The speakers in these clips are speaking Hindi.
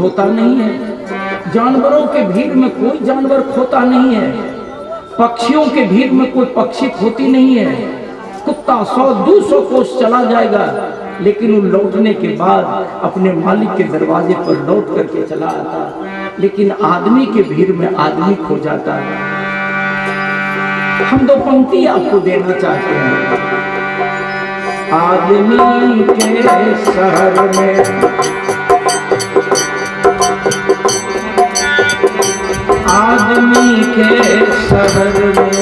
खोता नहीं है, जानवरों के भीड़ में कोई जानवर खोता नहीं है, पक्षियों के भीड़ में कोई पक्षी खोती नहीं है। कुत्ता 100-200 कोस चला जाएगा, लेकिन वो लौटने के बाद अपने मालिक के दरवाजे पर लौट करके चला आता। लेकिन आदमी के भीड़ में आदमी खो जाता है। हम 2 पंक्ति आपको देना चाहते हैं। आदमी के शहर में, आदमी के शहर में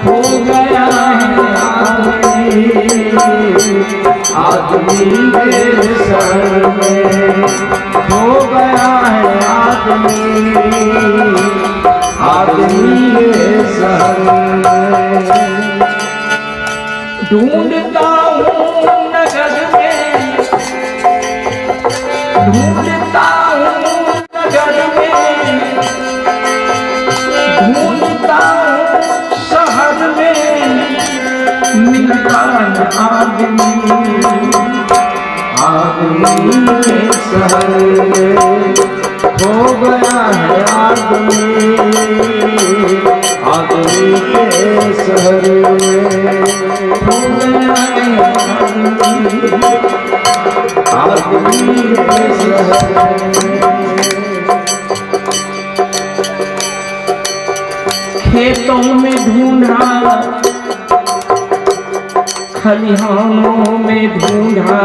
हो गया है आदमी, आदमी के शहर में हो गया है आदमी, आदमी के शहर में। ढूंढता हूँ नगर में, ढूंढता हूँ नगर में, ढूंढता हूँ शहर में, मिलता है आदमी, आदमी के शहर में हो गया है आदमी, आदमी के शहर में हो गया है आदमी, आदमी के शहर में। खेतों में ढूंढा, खलिहानों में ढूंढा,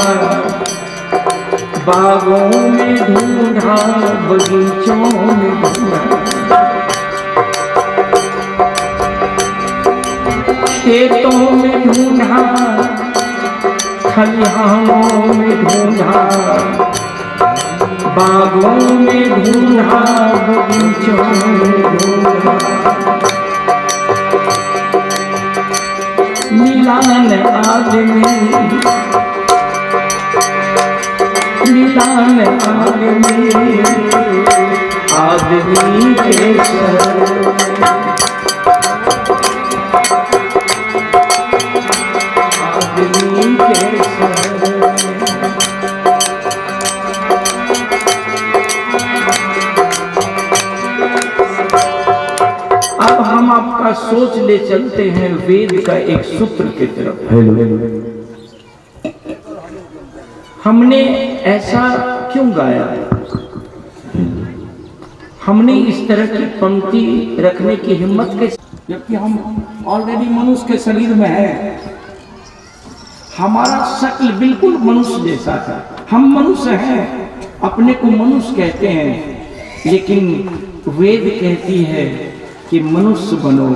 बागों में ढूंढा, बगीचों में ढूंढा। खेतों में ढूंढा, खलिहानों में ढूंढा, बागों में ढूंढा, बगीचों में ढूंढा। मिला न आदमी, मिला न आदमी, आदमी के शहर में, आदमी के शहर में। अब हम आपका सोच ले चलते हैं वेद का एक सूत्र की तरफ। हमने ऐसा क्यों गाया? हमने इस तरह की पंक्ति रखने की हिम्मत कैसे, जबकि हम ऑलरेडी मनुष्य के शरीर में है। हमारा शक्ल बिल्कुल मनुष्य जैसा था। हम मनुष्य हैं, अपने को मनुष्य कहते हैं, लेकिन वेद कहती है कि मनुष्य बनो।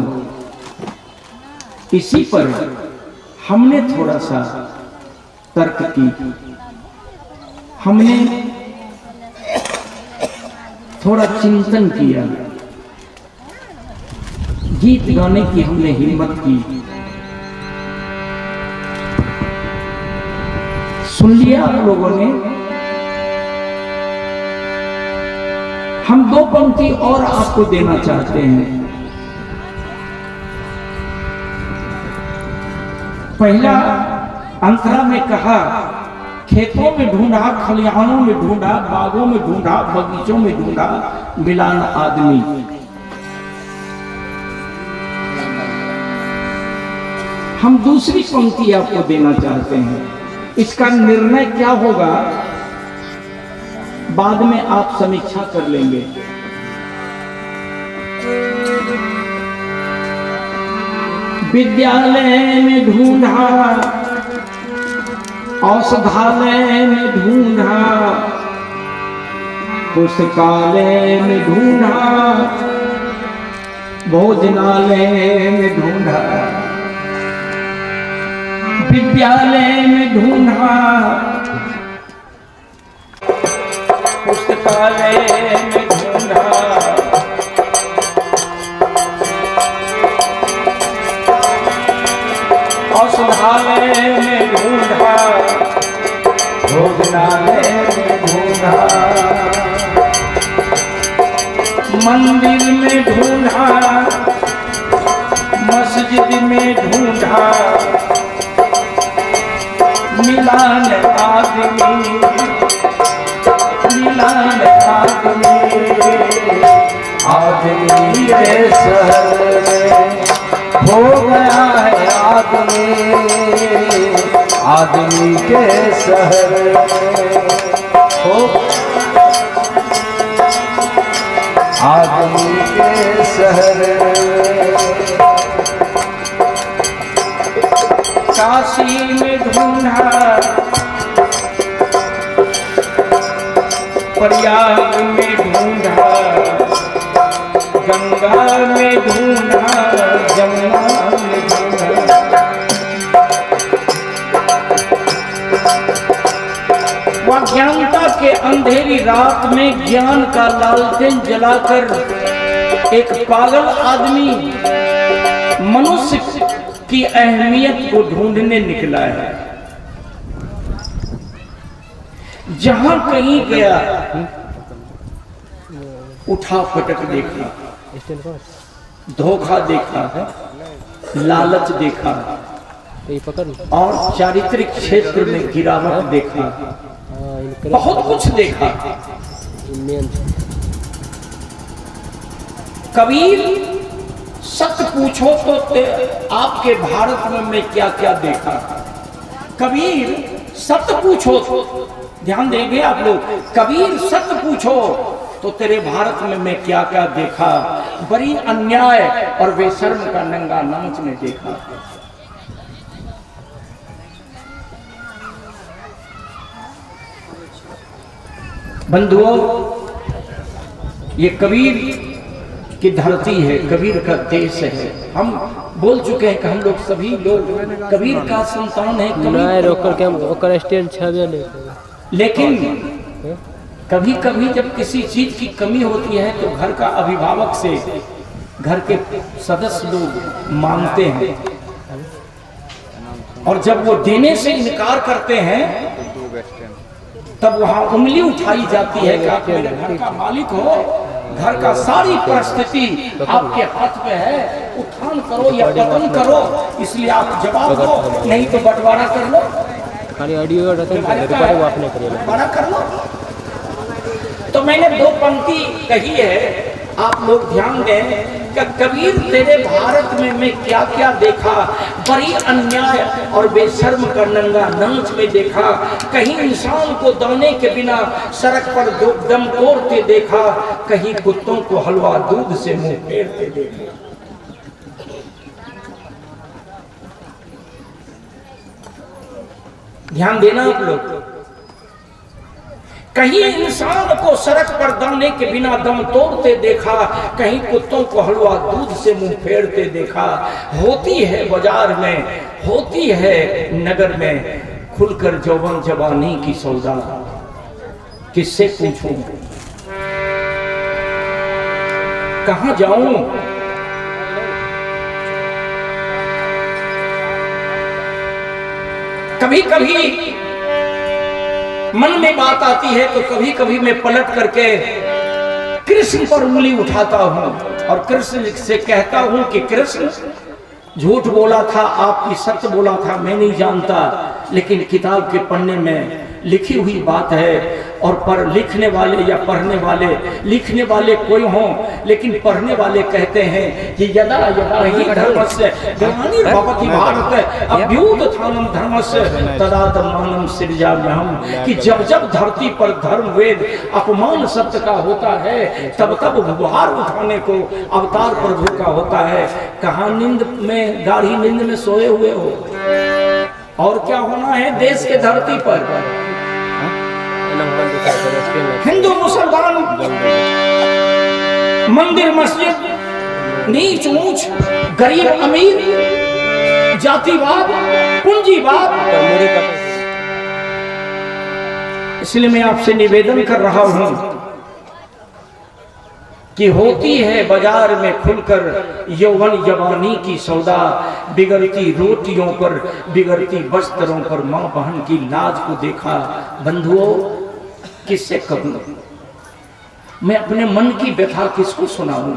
इसी पर हमने थोड़ा सा तर्क की, हमने थोड़ा चिंतन किया, गीत गाने की हमने हिम्मत की। सुन लिया आप लोगों ने। हम 2 पंक्ति और आपको देना चाहते हैं। पहला अंतरा में कहा, खेतों में ढूंढा, खलिहानों में ढूंढा, बागों में ढूंढा, बगीचों में ढूंढा, मिला न आदमी। हम दूसरी पंक्ति आपको देना चाहते हैं। इसका निर्णय क्या होगा बाद में आप समीक्षा कर लेंगे। विद्यालय में ढूंढा, औषधालय में ढूंढा, पुस्तकालय में ढूंढा, भोजनालय में ढूंढा, विद्यालय में ढूंढा, पुस्तकालय में ढूंढा, औषधालय में ढूंढा, भोजनालय में ढूंढा, मंदिर में ढूंढा, मस्जिद में ढूंढा, मिला न आदमी, गया है आदमी के शहर हो, आदमी के शहर। काशी में ढूंढा, प्रयाग में ढूंढा, गंगा में ढूंढा, जमुना में ढूंढा। अज्ञानता के अंधेरी रात में ज्ञान का लालटेन जलाकर एक पागल आदमी मनुष्य की अहमियत को ढूंढने निकला है। जहां कहीं गया उठा पटक देखा, धोखा देखा, लालच देखा और चारित्रिक क्षेत्र में गिरावट देखा, बहुत कुछ देखा। कबीर सत्य पूछो तो आपके भारत में मैं क्या क्या देखा। कबीर सत्य पूछो, ध्यान देंगे आप लोग, कबीर सत्य पूछो तो तेरे भारत में मैं क्या क्या देखा। बड़ी अन्याय और बेशर्म का नंगा नाच में देखा। बंधुओं, ये कबीर की धरती है, कबीर का देश है। हम बोल चुके हैं कि हम लोग सभी लोग कबीर का संतान है। लेकिन कभी कभी जब किसी चीज की कमी होती है तो घर का अभिभावक से घर के सदस्य लोग मांगते हैं, और जब वो देने से इनकार करते हैं तब वहां उंगली उठाई जाती है कि आप मेरे घर का मालिक हो, घर का सारी परिस्थिति आपके हाथ में है, उत्थान करो या पतन करो, इसलिए आप जवाब दो, नहीं तो बंटवारा कर लो, बंटवारा कर लो। तो मैंने दो पंक्ति कही है, आप लोग ध्यान दें कि कबीर तेरे भारत में मैं क्या क्या देखा। बड़ी अन्याय और बेशर्म का नंगा नाच में देखा। कहीं इंसान को दाने के बिना सड़क पर दम तोड़ते देखा, कहीं कुत्तों को हलवा दूध से मुंह फेरते देखा। ध्यान देना आप लोग, कहीं इंसान को सड़क पर दाने के बिना दम तोड़ते देखा, कहीं कुत्तों को हलवा दूध से मुंह फेरते देखा। होती है बाजार में, होती है नगर में, खुलकर जौवन जवानी की सौदा, किससे पूछूं, कहां जाऊं। कभी कभी मन में बात आती है तो कभी कभी मैं पलट करके कृष्ण पर उंगली उठाता हूं और कृष्ण से कहता हूं कि कृष्ण झूठ बोला था, आपकी सत्य बोला था, मैं नहीं जानता, लेकिन किताब के पन्ने में लिखी हुई बात है। और पर लिखने वाले या पढ़ने वाले, लिखने वाले कोई हों लेकिन पढ़ने वाले कहते हैं कि यदा यदा ही धर्मस्य ग्लानिर्भवति भारत अभ्युत्थानं धर्मस्य तदात्मानं सृजाम्यहम्, कि जब जब धरती पर धर्म वेद अपमान सत्य का होता है तब तब भार उठाने को अवतार प्रभु का होता है। कहाँ नींद में, गाढ़ी नींद में सोए हुए हो, और क्या होना है देश के धरती पर। हिंदू मुसलमान, मंदिर मस्जिद, नीच ऊंच, गरीब अमीर, जातिवाद, पूंजीवाद। इसलिए मैं आपसे निवेदन कर रहा हूं कि होती है बाजार में खुलकर यौवन जवानी की सौदा, बिगड़ती रोटियों पर, बिगड़ती वस्त्रों पर मां बहन की लाज को देखा। बंधुओं, किससे कहूं मैं अपने मन की व्यथा, किसको सुनाऊं।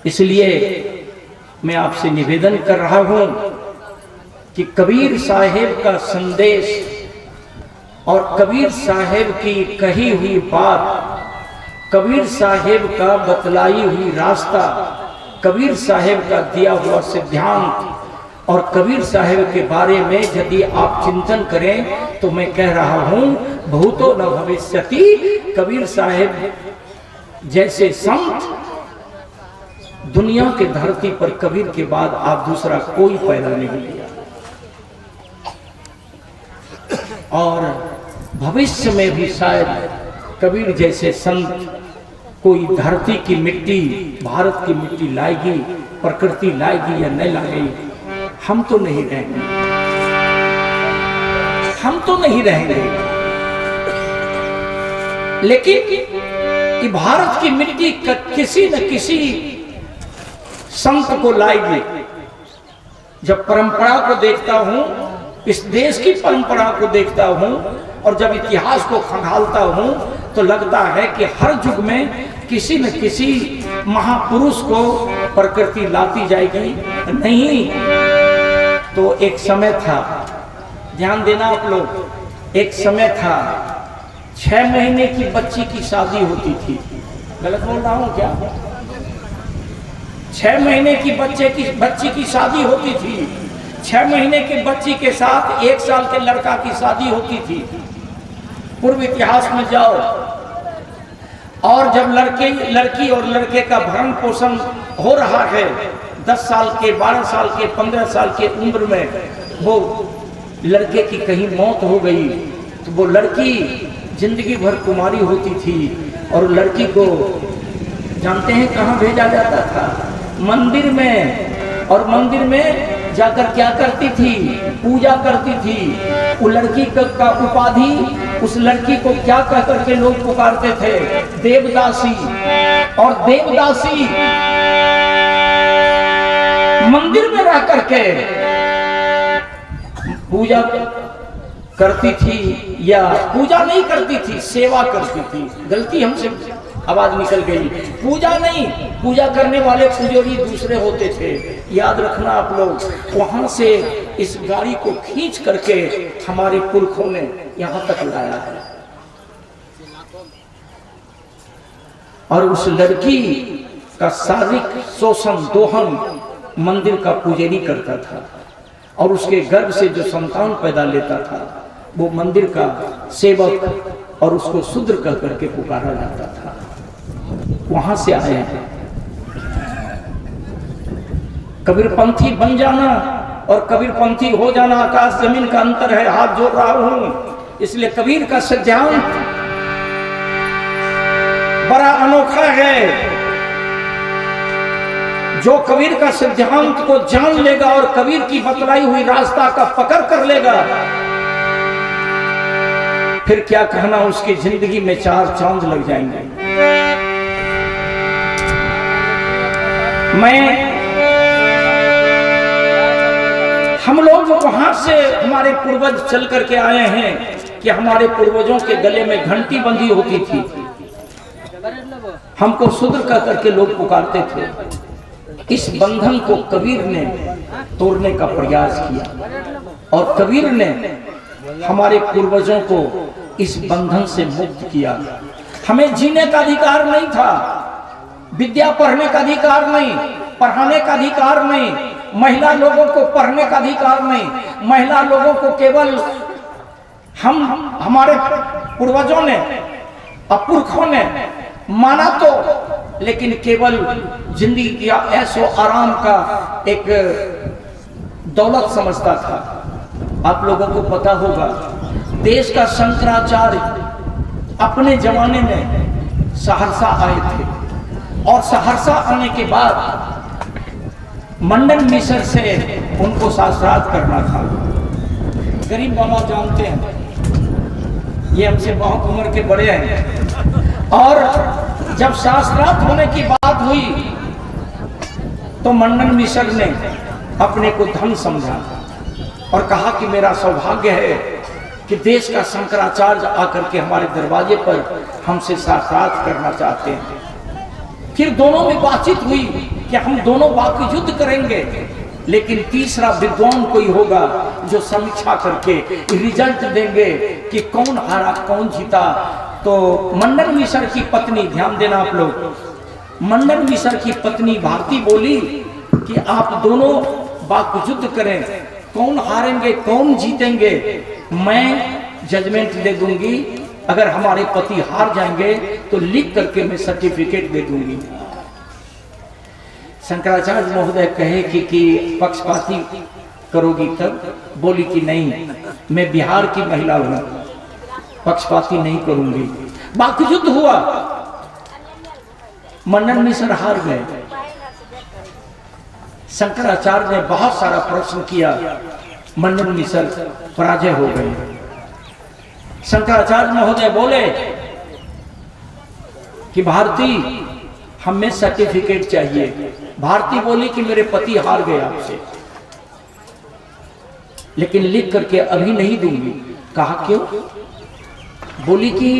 इसलिए मैं आपसे निवेदन कर रहा हूं कि कबीर साहेब का संदेश और कबीर साहेब की कही हुई बात, कबीर साहेब का बतलाई हुई रास्ता, कबीर साहेब का दिया हुआ सिद्धांत और कबीर साहेब के बारे में यदि आप चिंतन करें तो मैं कह रहा हूं भूतो न भविष्यति। कबीर साहेब जैसे संत दुनिया के धरती पर कबीर के बाद आप दूसरा कोई पैदा नहीं लिया, और भविष्य में भी शायद कबीर जैसे संत कोई धरती की मिट्टी, भारत की मिट्टी लाएगी, प्रकृति लाएगी या नहीं लाएगी, हम तो नहीं रहेंगे, हम तो नहीं रहेंगे। लेकिन ये भारत की मिट्टी किसी न किसी संत को लाएगी। जब परंपरा को देखता हूं, इस देश की परंपरा को देखता हूं और जब इतिहास को खंगालता हूं तो लगता है कि हर युग में किसी न किसी महापुरुष को प्रकृति लाती जाएगी। नहीं तो एक समय था, ध्यान देना आप लोग, एक समय था 6 महीने की बच्ची की शादी होती थी। गलत बोल रहा हूं क्या? 6 महीने की बच्ची की शादी होती थी। 6 महीने के बच्ची के साथ 1 साल के लड़का की शादी होती थी। पूर्व इतिहास में जाओ, और जब लड़की और लड़के का भरण पोषण हो रहा है, 10 साल के, 12 साल के, 15 साल के उम्र में वो लड़के की कहीं मौत हो गई तो वो लड़की जिंदगी भर कुमारी होती थी, और लड़की को जानते हैं कहाँ भेजा जाता था? मंदिर में। और मंदिर में जाकर क्या करती थी? पूजा करती थी। वो लड़की का उपाधि, उस लड़की को क्या कह करके लोग पुकारते थे? देवदासी। और देवदासी मंदिर में रह करके पूजा करती थी, या पूजा नहीं करती थी, सेवा करती थी। गलती हमसे आवाज निकल गई। पूजा नहीं, पूजा करने वाले पुजारी दूसरे होते थे। याद रखना आप लोग, वहां से इस गाड़ी को खींच करके हमारे पुरखों ने यहां तक लाया है। और उस लड़की का शारीरिक शोषण, दोहन मंदिर का पुजारी करता था, और उसके गर्भ से जो संतान पैदा लेता था वो मंदिर का सेवक, और उसको शूद्र कह करके पुकारा जाता था। वहां से आए हैं। कबीरपंथी बन जाना और कबीरपंथी हो जाना आकाश जमीन का अंतर है। हाथ जोड़ रहा हूं, इसलिए कबीर का सिद्धांत बड़ा अनोखा है। जो कबीर का सिद्धांत को जान लेगा और कबीर की बतलाई हुई रास्ता का पकड़ कर लेगा, फिर क्या कहना, उसकी जिंदगी में 4 चांद लग जाएंगे। हम लोग वहां से हमारे पूर्वज चल करके आए हैं कि हमारे पूर्वजों के गले में घंटी बंधी होती थी, हमको शूद्र कह करके लोग पुकारते थे। इस बंधन को कबीर ने तोड़ने का प्रयास किया, और कबीर ने हमारे पूर्वजों को इस बंधन से मुक्त किया। हमें जीने का अधिकार नहीं था, विद्या पढ़ने का अधिकार नहीं, पढ़ाने का अधिकार नहीं, महिला लोगों को पढ़ने का अधिकार नहीं। महिला लोगों को केवल हमारे पूर्वजों ने, पुरखों ने माना तो, लेकिन केवल जिंदगी का ऐशो आराम का एक दौलत समझता था। आप लोगों को पता होगा, देश का शंकराचार्य अपने जमाने में सहरसा आए थे, और सहरसा आने के बाद मंडन मिश्र से उनको शास्त्रार्थ करना था। गरीब बाबा जानते हैं, ये हमसे बहुत उम्र के बड़े हैं, और जब शास्त्रार्थ होने की बात हुई तो मंडन मिश्र ने अपने को धन समझा और कहा कि मेरा सौभाग्य है कि देश का शंकराचार्य आकर के हमारे दरवाजे पर हमसे शास्त्रार्थ करना चाहते हैं। फिर दोनों में बातचीत हुई कि हम दोनों वाक युद्ध करेंगे, लेकिन तीसरा विद्वान कोई होगा जो समीक्षा करके रिजल्ट देंगे कि कौन हारा कौन जीता। तो मंडन मिश्र की पत्नी, ध्यान देना आप लोग, मंडन मिश्र की पत्नी भारती बोली कि आप दोनों वाकयुद्ध करें, कौन हारेंगे कौन जीतेंगे, मैं जजमेंट दे दूंगी। अगर हमारे पति हार जाएंगे तो लिख करके मैं सर्टिफिकेट दे दूंगी। शंकराचार्य महोदय कहे कि पक्षपाती करोगी तब? बोली कि नहीं, मैं बिहार की महिला हूं, पक्षपाती नहीं करूंगी। वाकयुद्ध हुआ, मंडन मिश्र हार गए। शंकराचार्य ने बहुत सारा प्रश्न किया, मंडन मिश्र पराजय हो गए। शंकराचार्य महोदय बोले कि भारती हमें सर्टिफिकेट चाहिए। भारती बोली कि मेरे पति हार गए आपसे, लेकिन लिख करके अभी नहीं दूंगी। कहा क्यों? बोली कि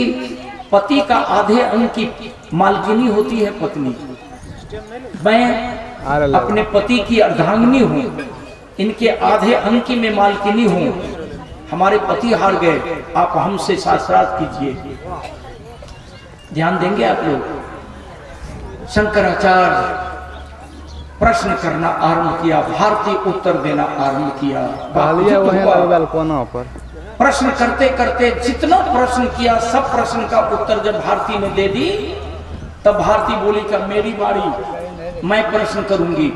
पति का आधे अंग की मालकिनी होती है पत्नी, मैं अपने पति की अर्धांगिनी हूं, इनके आधे अंग की मैं मालकिनी हूं। हमारे पति हार गए, आप हमसे शास्त्रार्थ कीजिए। ध्यान देंगे आप लोग। शंकराचार्य प्रश्न करना आरंभ किया, भारती उत्तर देना आरंभ किया। प्रश्न करते करते जितना प्रश्न किया सब प्रश्न का उत्तर जब भारती ने दे दी, तब भारती बोली कि मेरी बारी, मैं प्रश्न करूंगी।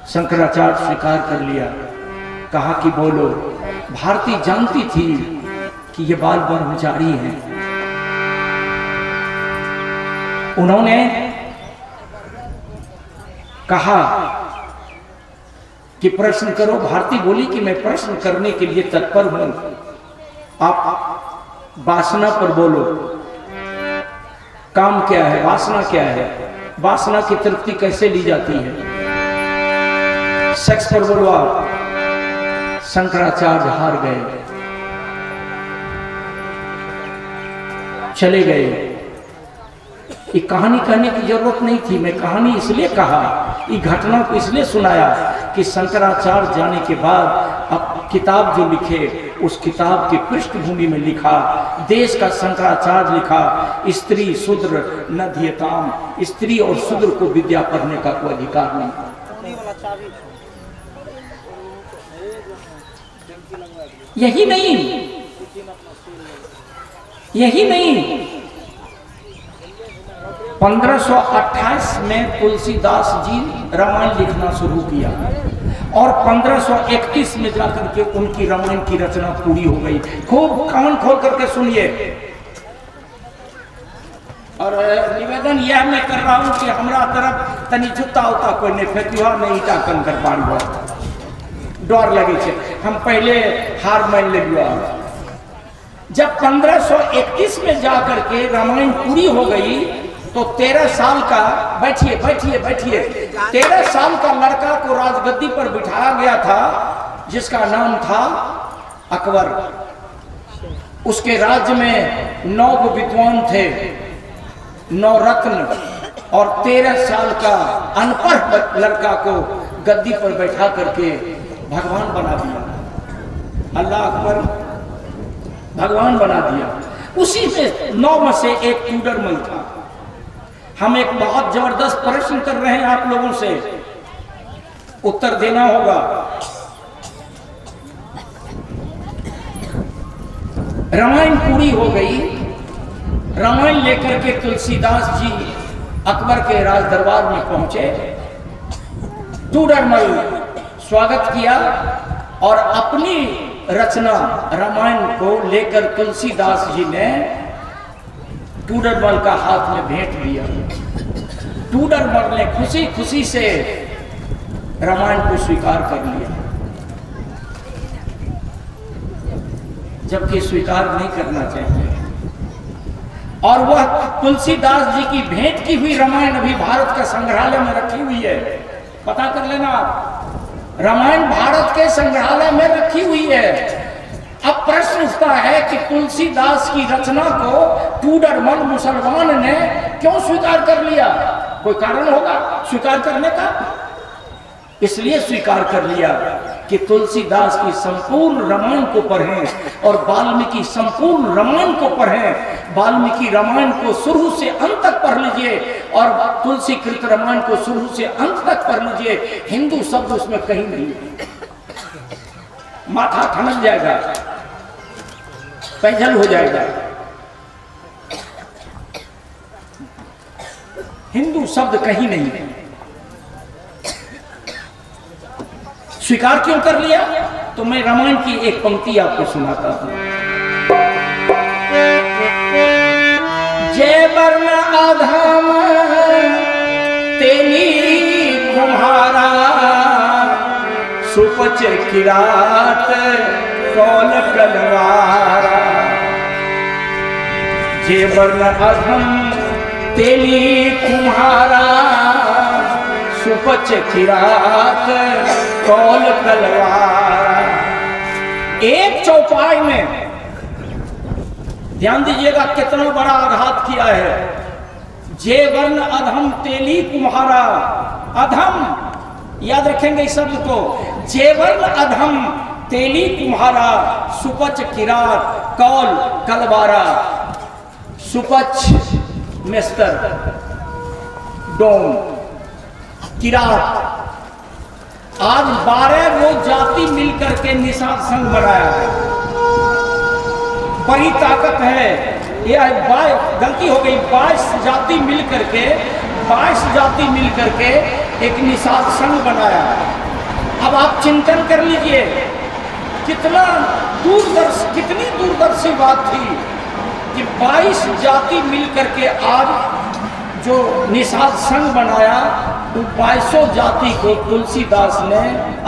शंकराचार्य स्वीकार कर लिया। कहा कि बोलो। भारती जानती थी कि ये बाल ब्रह्मचारी हैं। उन्होंने कहा कि प्रश्न करो। भारती बोली कि मैं प्रश्न करने के लिए तत्पर हूं, आप वासना पर बोलो। काम क्या है, वासना क्या है, वासना की तृप्ति कैसे ली जाती है, सेक्स पर बोलो आप। शंकराचार्य हार गए, चले गए। ये कहानी कहने की जरूरत नहीं थी, मैं कहानी इसलिए कहा, ये घटना को इसलिए सुनाया कि शंकराचार्य जाने के बाद अब किताब जो लिखे, उस किताब की पृष्ठभूमि में लिखा, देश का शंकराचार्य लिखा, स्त्री शूद्र न ध्येताम, स्त्री और शूद्र को विद्या पढ़ने का कोई अधिकार नहीं। यही नहीं, 1528 में तुलसीदास जी रामायण लिखना शुरू किया और 1531 में जाकर के उनकी रामायण की रचना पूरी हो गई। खूब कान खोल करके सुनिए। और निवेदन यह मैं कर रहा हूं कि हमारा तरफ तनी जुत्ता उता कोई नहीं फेंकियो, नहीं ईटा कंकर पानी डर लगे छे, हम पहले हार मान लिया। जब 1531 में जाकर के रामायण पूरी हो गई तो 13 साल का, बैठिए 13 साल का लड़का को राजगद्दी पर बिठाया गया था, जिसका नाम था अकबर। उसके राज्य में 9 विद्वान थे, 9 रत्न, और 13 साल का अनपढ़ लड़का को गद्दी पर बैठा करके भगवान बना दिया। अल्लाह अकबर भगवान बना दिया। उसी में 9 में से एक टूडरमल था। हम एक बहुत जबरदस्त प्रश्न कर रहे हैं आप लोगों से, उत्तर देना होगा। रामायण पूरी हो गई। रामायण लेकर के तुलसीदास जी अकबर के राज दरबार में पहुंचे। टूडरमल स्वागत किया और अपनी रचना रामायण को लेकर तुलसीदास जी ने टूडरमल का हाथ में भेंट दिया। टूडरमल ने खुशी खुशी से रामायण को स्वीकार कर लिया, जबकि स्वीकार नहीं करना चाहिए। और वह तुलसीदास जी की भेंट की हुई रामायण अभी भारत के संग्रहालय में रखी हुई है, पता कर लेना आप। रामायण भारत के संग्रहालय में रखी हुई है। अब प्रश्न उठता है कि तुलसीदास की रचना को टूडरमल मुसलमान ने क्यों स्वीकार कर लिया? कोई कारण होगा स्वीकार करने का, इसलिए स्वीकार कर लिया कि तुलसीदास की संपूर्ण रामायण को पढ़ें और वाल्मीकि संपूर्ण रामायण को पढ़ें। वाल्मीकि रामायण को शुरू से अंत तक पढ़ लीजिए और तुलसीकृत रामायण को शुरू से अंत तक पढ़ लीजिए। हिंदू शब्द उसमें कहीं नहीं है। माथा ठनक जाएगा, पैजल हो जाएगा। हिंदू शब्द कहीं नहीं है। स्वीकार क्यों कर लिया? तो मैं रामायण की एक पंक्ति आपको सुनाता हूं। जय वर्ण अधम तेली तुम्हारा, सुपच किरात कौन कलवारा। जय वर्ण अधम तेली तुम्हारा, सुपच किरात कौल कलवारा। एक चौपाई में ध्यान दीजिएगा कितना बड़ा आघात किया है। जे वर्ण अधम तेली कुम्हारा, अधम याद रखेंगे इस शब्द को। जे वर्ण अधम तेली कुम्हारा, सुपच किरात कौल कलवारा। सुपच मेस्तर डोम किरात, आज 12 वो जाति मिलकर के निषाद संघ बनाया है। बड़ी ताकत है यह। गलती हो गई, 22 जाति मिलकर के 22 जाति मिलकर के एक निषाद संघ बनाया है। अब आप चिंतन कर लीजिए कितना कितनी दूरदर्शी बात थी कि 22 जाति मिलकर के आज जो निषाद संघ बनाया, तो 22 जाति को तुलसीदास ने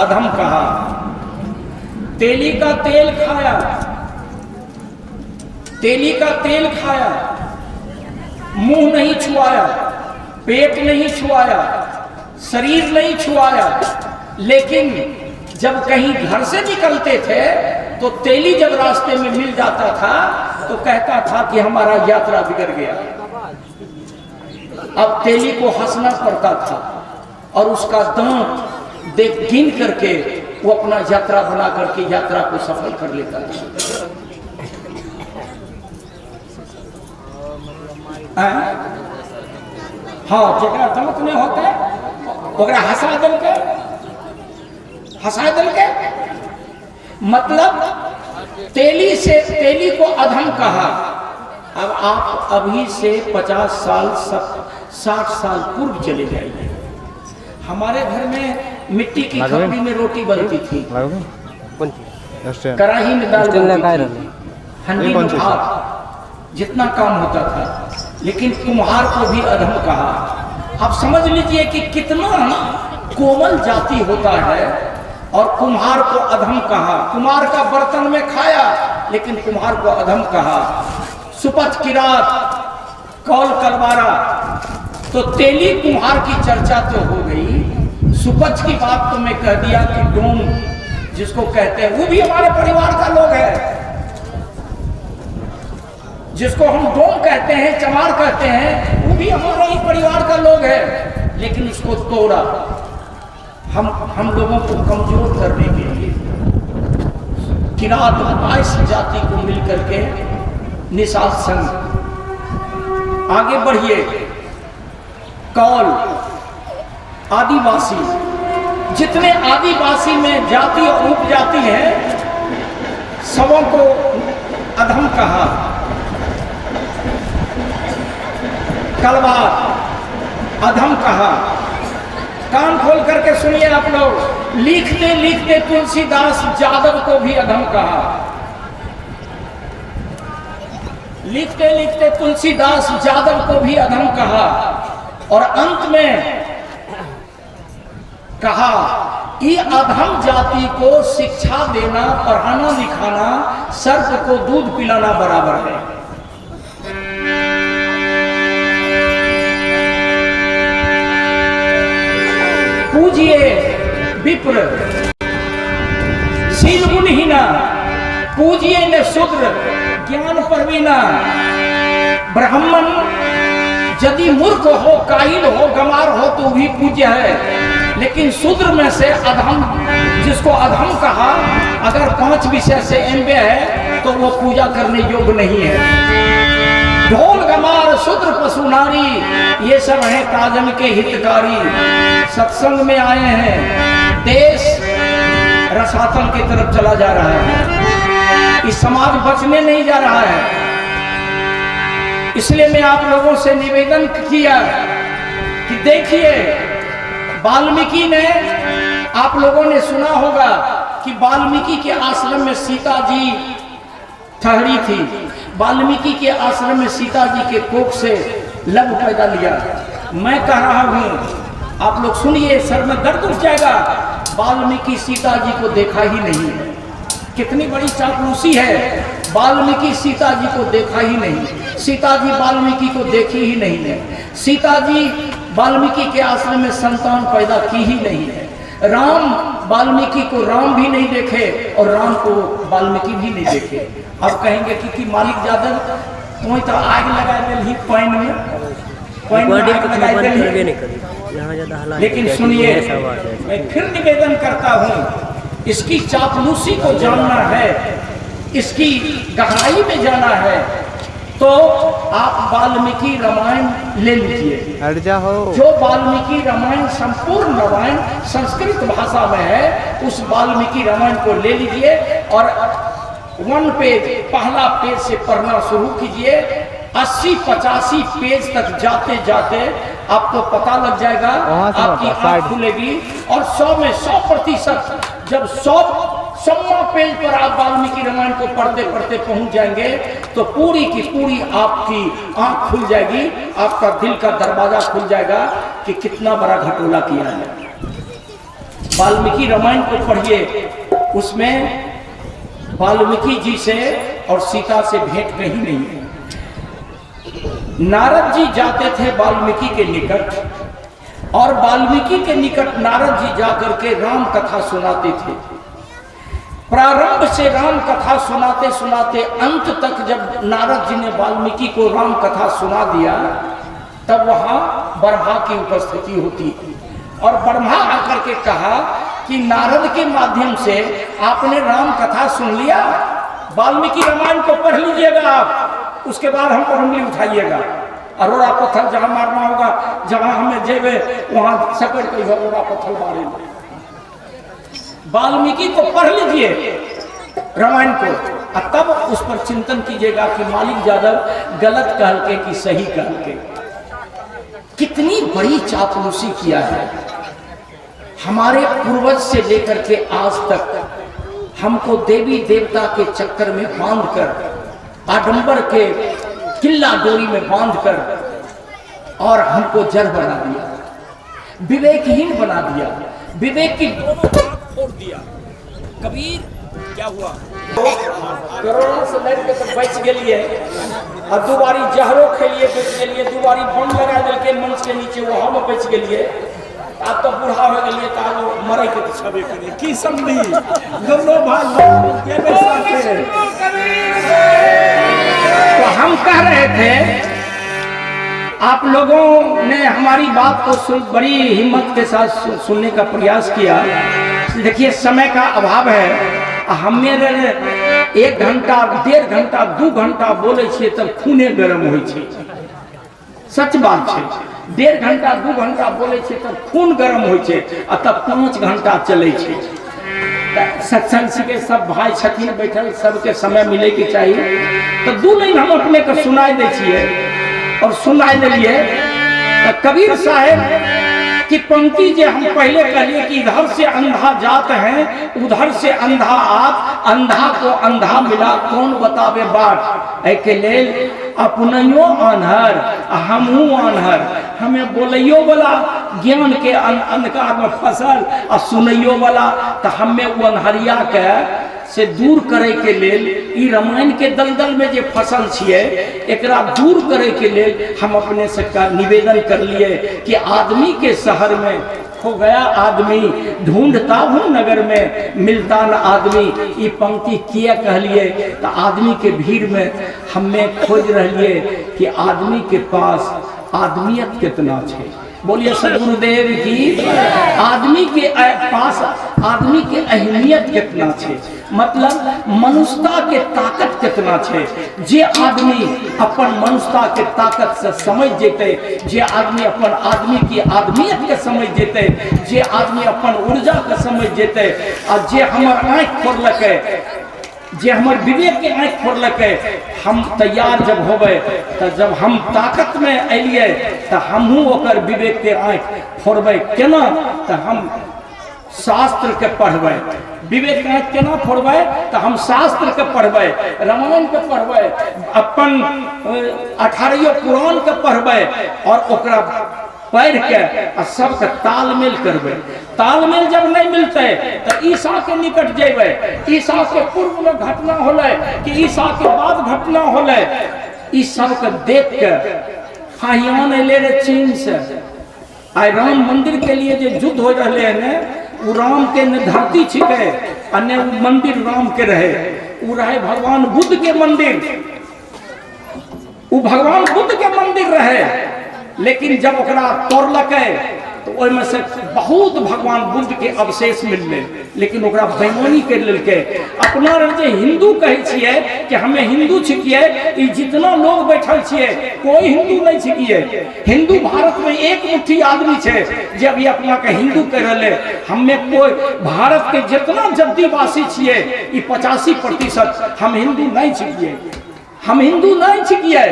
अधम कहा। तेली का तेल खाया, तेली का तेल खाया, मुंह नहीं छुआया, पेट नहीं छुआया, शरीर नहीं छुआया, लेकिन जब कहीं घर से निकलते थे तो तेली जब रास्ते में मिल जाता था तो कहता था कि हमारा यात्रा बिगड़ गया। अब तेली को हंसना पड़ता था और उसका दांत देख गिन करके वो अपना यात्रा बना करके यात्रा को सफल कर लेता था। हाँ, जरा दांत नहीं होते ओकरा हंसा दल के मतलब तेली को अधम कहा। अब आप अभी से 50 साल 60 साल पूर्व चले जाइए। हमारे घर में मिट्टी की खपड़ी में रोटी बनती थी, कढ़ाई में दाल बनती थी, हंडी में भात, जितना काम होता था, लेकिन कुम्हार को भी अधम कहा। आप समझ लीजिए कि कितना कोमल जाति होता है और कुम्हार को अधम कहा। कुम्हार का बर्तन में खाया लेकिन कुम्हार को अधम कहा। सुपच किरात कौल कलवारा, तो तेली कुम्हार की चर्चा तो हो गई। सुपच की बात तो मैं कह दिया कि डोम जिसको कहते हैं वो भी हमारे परिवार का लोग है। जिसको हम डोम कहते हैं, चमार कहते हैं, वो भी हमारा ही परिवार का लोग है। लेकिन उसको तोड़ा हम लोगों को कमजोर करने के लिए किरात 22 जाति को मिलकर के निषाद संघ। आगे बढ़िए। कौल आदिवासी, जितने आदिवासी में जाति और उपजाति हैं सबों को अधम कहा। कलवार अधम कहा। कान खोल करके सुनिए आप लोग। लिखते लिखते तुलसीदास यादव को भी अधम कहा। लिखते लिखते तुलसीदास यादव को भी अधम कहा और अंत में कहा कि अधम जाति को शिक्षा देना, पढ़ाना लिखाना, सर्प को दूध पिलाना बराबर है। पूजिए विप्र शील गुणहीना, पूजिए न शूद्र ज्ञान परवीना। ब्राह्मण यदि मूर्ख हो, काहिल हो, गंवार हो तो भी पूज्य है। लेकिन शूद्र में से अधम, जिसको अधम कहा, अगर 5 विषय से एमबे है तो वो पूजा करने योग्य नहीं है। ढोल गमार शूद्र पशु नारी ये सब है काजन के हितकारी। सत्संग में आए हैं, देश रसातल की तरफ चला जा रहा है, इस समाज बचने नहीं जा रहा है। इसलिए मैं आप लोगों से निवेदन किया कि देखिए, वाल्मीकि ने, आप लोगों ने सुना होगा कि वाल्मीकि के आश्रम में सीता जी ठहरी थी। वाल्मीकि के आश्रम में सीता जी के कोख से लव पैदा लिया। मैं कह रहा हूं, आप लोग सुनिए, सर में दर्द उठ जाएगा। वाल्मीकि सीता जी को देखा ही नहीं। कितनी बड़ी चापलूसी है। वाल्मीकि सीता जी को देखा ही नहीं, सीता जी वाल्मीकि को देखी ही नहीं है, सीता जी वाल्मीकि के आश्रम में संतान पैदा की ही नहीं है। राम वाल्मीकि को राम भी नहीं देखे और राम को वाल्मीकि भी नहीं देखे। अब कहेंगे कि मालिक यादव तुम्हें तो आग लगा दिल ही पाइन में, पाइन में आग लगा दिल। लेकिन सुनिए, मैं फिर निवेदन करता हूँ, इसकी चापलूसी को जानना है, इसकी गहराई में जाना है, तो आप वाल्मीकि रामायण ले लीजिए। हट जाओ। जो वाल्मीकि रामायण, संपूर्ण रामायण संस्कृत भाषा में है, उस वाल्मीकि रामायण को ले लीजिए और 1 पेज, पहला पेज से पढ़ना शुरू कीजिए। 80-85 पेज तक जाते जाते आपको पता लग जाएगा, आपकी आंख खुलेगी और 100 में 100%, जब 100वां पेज पर आप वाल्मीकि रामायण को पढ़ते पढ़ते पहुंच जाएंगे तो पूरी की पूरी आपकी आंख खुल जाएगी, आपका दिल का दरवाजा खुल जाएगा कि कितना बड़ा घटोला किया है। वाल्मीकि रामायण को पढ़िए, उसमें वाल्मीकि जी से और सीता से भेंट कहीं नहीं है। नारद जी जाते थे वाल्मीकि के निकट और वाल्मीकि के निकट नारद जी जाकर के राम कथा सुनाते थे। प्रारंभ से राम कथा सुनाते सुनाते अंत तक जब नारद जी ने वाल्मीकि को राम कथा सुना दिया, तब वहां ब्रह्मा की उपस्थिति होती और ब्रह्मा आकर के कहा कि नारद के माध्यम से आपने राम कथा सुन लिया, वाल्मीकि रामायण को पढ़ लीजिएगा आप, उसके बाद हम पर उंगली उठाइएगा। अरोड़ा पत्थर जहां मारना होगा, जहां हमें जेबे वहां सकड़ के अरोड़ा पत्थर मारेंगे। वाल्मीकि को पढ़ लीजिए रामायण को और तब उस पर चिंतन कीजिएगा कि मालिक यादव गलत कहल के कि सही कहल के। कितनी बड़ी चापलूसी किया है हमारे पूर्वज से लेकर के आज तक। हमको देवी देवता के चक्कर में बांधकर, आडंबर के किल्ला डोरी में बांधकर और हमको जड़ बना दिया, विवेकहीन बना दिया, विवेक की छोड़ दिया। कबीर क्या हुआ, कोरोना से लड़ के तो बच गए और दुबारी जहरो खेलिए बच गए, दुबारी बम लगा दिल के मंच के नीचे वो हम बच गए। आप तो बूढ़ा हो गए तो मरे के तो छबे करिए की समझी दोनों भाई तो हम कह रहे थे, आप लोगों ने हमारी बात को बड़ी हिम्मत के साथ सुनने का प्रयास किया। देखिए समय का अभाव है, हमें 1 घंटा 1.5 घंटा 2 घंटा बोले छे तब खूने गरम हो, सच बात है। 1.5 घंटा 2 घंटा बोले छे तब खून गरम हो, तब 5 घंटा चले छे। सत्संग के सब भाई छथिन बैठल, सबके समय मिले के चाहिए, तो 2 लाइन हम अपने को सुनाई दे छिए और सुनाई दिलिए। कबीर साहेब की पंक्ति जो हम पहले कहिए कि इधर से अंधा जात है उधर से अंधा आप, अंधा को अंधा मिला कौन बतावे बाट, ऐके लेल अपनयो आन्हर हमहू आन्हर। हमें बोलियो वाला ज्ञान के अंधकार में फसल और सुनैयो वाला तो हमें वो अन्हरिया के से दूर करे के लेल ई रामायण के दलदल में जो फसल छिए एकरा दूर करे के लेल हम अपने से निवेदन कर लिए कि आदमी के शहर में खो गया आदमी, ढूंढता हूँ नगर में मिलता न आदमी। ये पंक्ति किया कहलिए तो आदमी के भीड़ में हमें खोज रहिए कि आदमी के पास आदमियत कितना है। बोलिए सदगुरुदेव की। आदमी के पास आदमी के अहमियत कितना है, मतलब मनुष्यता के ताकत कितना है। जे आदमी अपन मनुष्यता के ताकत से समझ जेते, जे आदमी अपन आदमी की आदमियत के समझ जेते, जे आदमी अपन ऊर्जा के समझ जेते, और जे हमर आँख खोललकै, जे हमर विवेक के आँख खोललकै, हम तैयार जब होबे तो जब हम ताकत में अलिए तो हमहूँ ओकर विवेक के आँख फोड़बै। केना? तो हम शास्त्र के पढ़बै। विवेक के आँख केना फोड़बै? तो हम शास्त्र के पढ़बै, रामायण के पढ़बै, अपन 18 पुराण के पढ़बै, और ओकरा पढ़ के आ सबके तालमेल करबै। तालमेल जब नहीं मिलते तो ईसा के निकट जेबै। ईसा के पूर्व में घटना होले कि ईसा के बाद घटना होले, ई सब के देख के फाहियान अले रे चीन से। आई राम मंदिर के लिए जो युद्ध हो रहे हैं, वो राम के न धरती छिके, अन्य मंदिर राम के रहे, वो रहे भगवान बुद्ध के मंदिर, वो भगवान बुद्ध के मंदिर रहे। लेकिन जब ओकरा तोड़लकै तो ओहिमे से बहुत भगवान बुद्ध के अवशेष मिलले, लेकिन ओकरा बेईमानी कर लेलकै। अपना जे हिंदू कहै छियै कि हमें हिंदू छिकिए, ई जितना लोग बैठल छियै कोई हिंदू नहीं छिकिए। हिंदू भारत में एक मुट्ठी आदमी छै जे अभी अपना के हिंदू कह रहे। हमें कोई भारत के जितना जद्दीवासी छियै, ई 85% हम हिंदू नहीं छिकिए, हम हिंदू नहीं छिकिए।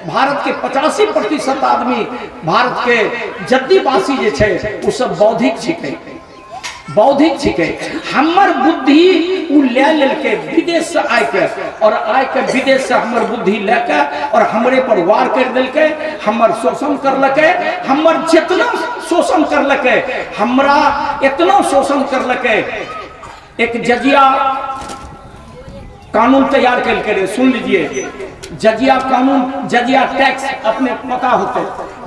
भारत के 85% आदमी भारत के जद्दीवासी जे छै वो सब बौद्धिक छिकै, बौद्धिक छिकै। हमर बुद्धि उ ले लेलकै विदेश से आके, और आके विदेश से हमर बुद्धि लेके और हमरे पर वार कर देलकै, हमर शोषण करलकै। हमर जितना शोषण करलकै, हमरा इतना शोषण करलकै। एक जजिया कानून तैयार करके, सुन लीजिए, जजिया कानून, जजिया टैक्स अपने पता होते।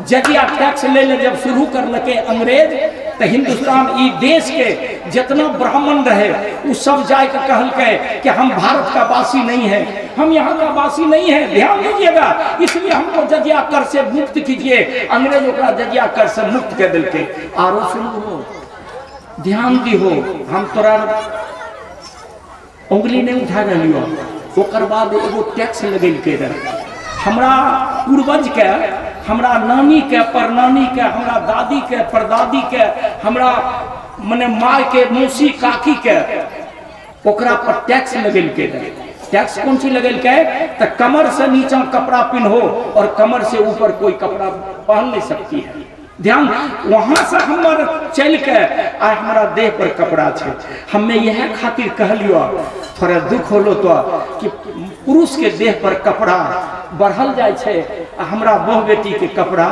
जजिया टैक्स ले ले जब शुरू कर लगे अंग्रेज, तो हिंदुस्तान ई देश के जितना ब्राह्मण रहे वो सब जाके कहलके कि हम भारत का वासी नहीं है, हम यहाँ का वासी नहीं है, ध्यान दीजिएगा, इसलिए हमको जजिया कर से मुक्त कीजिए। अंग्रेज ओकरा जजिया कर से मुक्त कर दिलके। आरो सुनो, ध्यान दी हो, हम तोरा उंगली नहीं उठा रही हो। ओकर बाद एगो टैक्स लगेलकै रहे हमरा पूर्वज के, हमरा नानी के, परनानी के, हमरा दादी के, परदादी के, हमरा मने माय के, मौसी, काकी के, ओकरा पर टैक्स लगेलकै रहे। टैक्स कौन सी लगेलकै? तो कमर से नीचा कपड़ा पिन्हो और कमर से ऊपर कोई कपड़ा पहन नहीं सकती है। ध्यान, वहां से हमर चल के आ हमारा देह पर कपड़ा छे। हमें यह खातिर कहलियो, थोड़ा दुख होलो तो कि पुरुष के देह पर कपड़ा बढ़ल जाय छे, हमरा बह बेटी के कपड़ा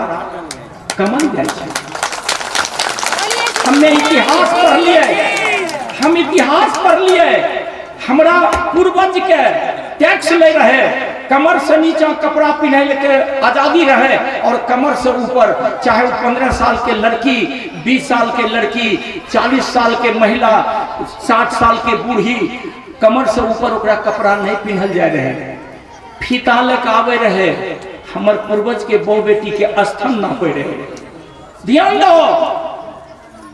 कमल जाय छे। हमने इतिहास पढ़ लिए, हम इतिहास पढ़ लिए। हमरा पूर्वज के टैक्स ले रहे, कमर से नीचा कपड़ा पहने के आजादी रहे, और कमर से ऊपर चाहे 15 साल के लड़की, 20 साल के लड़की, 40 साल के महिला, 60 साल के बूढ़ी, कमर से ऊपर ओकरा कपड़ा नहीं पहनल जाए रहे, फीता लेके आवे रहे। हमर पूर्वज के बहू बेटी के स्थन ना पे रहे। ध्यान दो,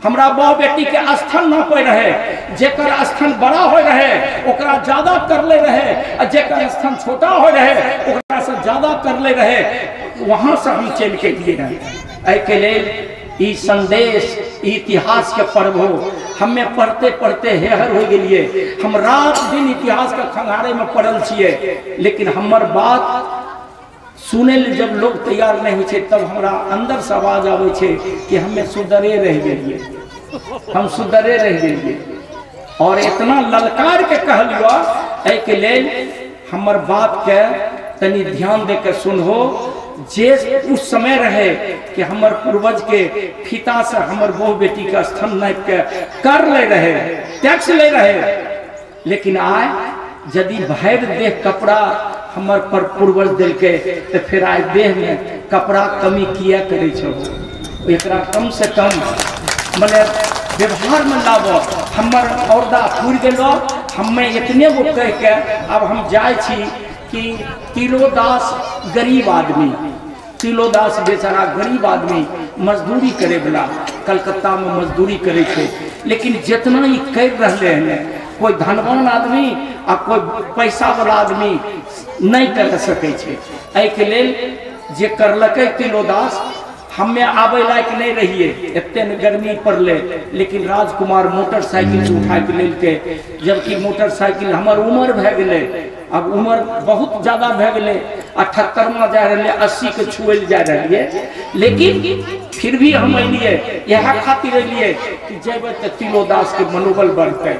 हमरा बहू बेटी के स्थन ना पे रहे। जेकर स्थन बड़ा हो रहे ओकरा ज्यादा कर ले रहे, और जेकर स्थन छोटा हो रहे ओकरा से ज्यादा कर ले रहे। वहां से हम चल के लिए रहे। के लिए ई संदेश, इतिहास के पर्व हो, हमें पढ़ते पढ़ते हेहर हो गए। हम रात दिन इतिहास के खंगारे में पढ़ल छिए, लेकिन हमर बात सुने ले जब लोग तैयार नहीं हो तब हमरा अंदर से आवाज आवे छे कि हमें सुधरे रह गए, हम सुधरे रह गए। और इतना ललकार के कहलियो, के लेल हमर बात के तनी ध्यान दे के सुनहो। जे उस समय रहे कि हमर पूर्वज के फीता से हमर बहू बेटी का स्थन नाप के कर ले रहे, टैक्स ले रहे, लेकिन आय यदि भैर देह कपड़ा हमर पर पूर्वज दिल के, तो फिर आज देह में कपड़ा कमी किया करे छो। एकरा कम से कम मने व्यवहार में लाबो। हमर औरदा पूर गेलो, हमें इतने वो कह के अब हम जाए छी कि तिरोदास गरीब आदमी, तिलोदास बेचारा गरीब आदमी मजदूरी करे वाला कलकत्ता में मजदूरी करे थे, लेकिन जितना ही कर रहे हैं कोई धनवान आदमी आ कोई पैसा वाला आदमी नहीं कर सके छे। एहि के लेल जे करलकै तिलोदास, हमें आबे लायक नहीं रहिए, एते गर्मी पड़ले, लेकिन राजकुमार मोटरसाइकिल से उठा के लेलकै, जबकि मोटरसाइकिल हमर उम्र भए गेलै, अब उम्र बहुत ज्यादा भए गेलै, 78वां जा रहे 80 के छुएल जा रहिए, लेकिन फिर भी हम अलिए यह खातिर अलिए कि जेबै तो तिलोदास के मनोबल बढ़ते,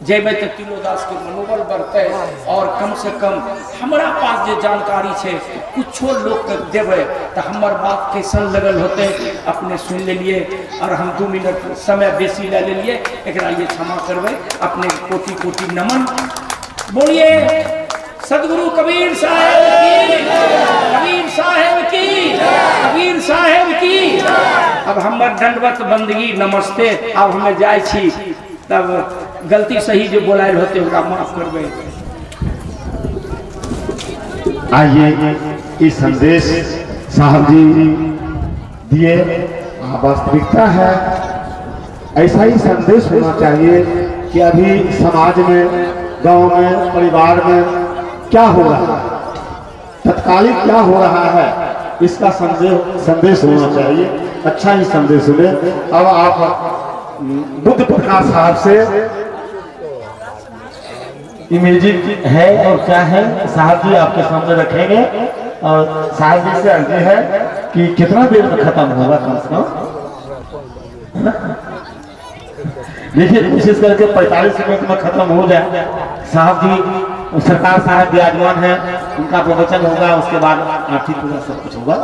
जेबै तो तिलोदास के मनोबल बढ़ते, और कम से कम हमारा पास जो जानकारी है कुछो लोग के देवे तो हमार बात कैसन लगल होते अपने सुन लिए, और हम 2 मिनट समय बेसी ले लिए, एकरा लिए क्षमा करबे, अपने कोटि कोटि नमन। बोलिए सदगुरु कबीर साहेब की, कबीर साहेब की, कबीर साहेब की। अब हमार दंडवत बंदगी नमस्ते। अब हमें जाए छी, तब गलती सही जो बोलायल होते ओकरा माफ करबे। आइए इस संदेश साहब जी दिए, वास्तविकता है ऐसा ही संदेश होना चाहिए कि अभी समाज में, गांव में, परिवार में क्या हो रहा है, तत्कालिक क्या हो रहा है, इसका संदेश होना चाहिए। अच्छा ही संदेश हुए। अब आप बुद्ध प्रकाश साहब से इमेजिन है और क्या है साहब जी आपके सामने रखेंगे, और साहब जी से अर्जी है कि कितना देर में खत्म होगा कम से कम, देखिए कोशिश करके 45 मिनट में खत्म हो जाए। साहब जी सरकार साहब विराजमान है, उनका प्रवचन होगा, उसके बाद आरती पूजा सब कुछ होगा।